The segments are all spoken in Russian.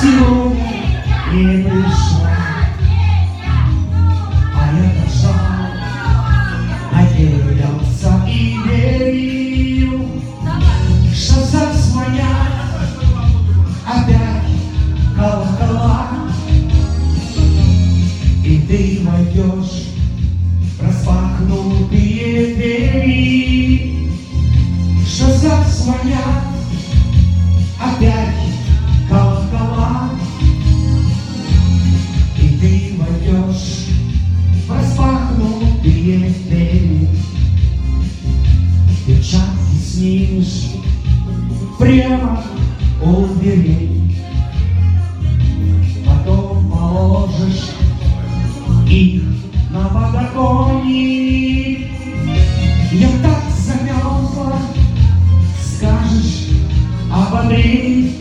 сегодня не пришла, а я так жал, надеялся и верил, что зазвонят опять колокола, и ты войдешь в распахнутые двери, что зазвонят опять колокола, и ты войдешь в распахнутые двери. Перчатки снимешь прямо у дверей, потом положишь их на подоконник. Я так замерзла, скажешь, обогрей,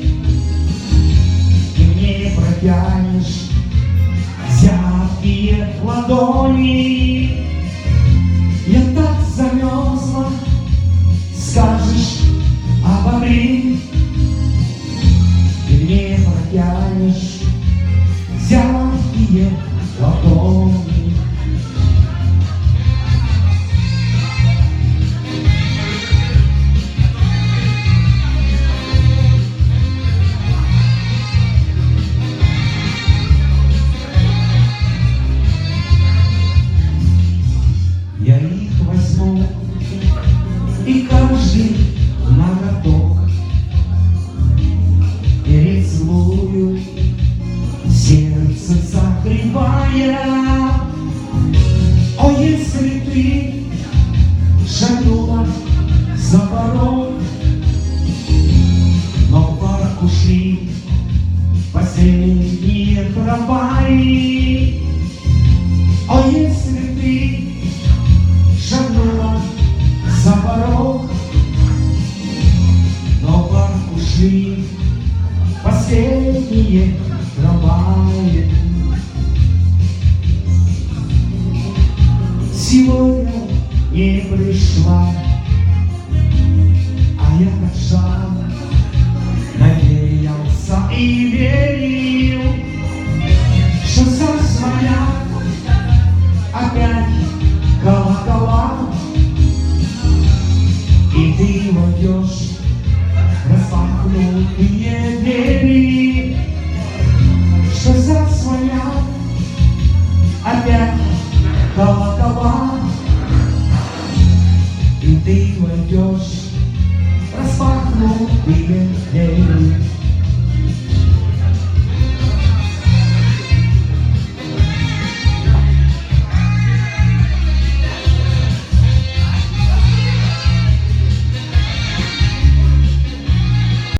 и мне протянешь зябкие ладони. Я так замерзла, скажешь, обогрей, и мне протянешь зябкие ладони. Я их возьму и каждый ноготок перецелую, сердце согревая. О, если ты шагнула за порог, но в парк ушли последние трамваи. О, если ты шагнула за порог, но в парк ушли последние трамваи. Сегодня не пришла, а я так жал, надеялся и верил, что зазвонят опять колокола, и ты войдешь в распахнутые двери, что зазвонят опять колокола, и ты войдешь в распахнутые двери.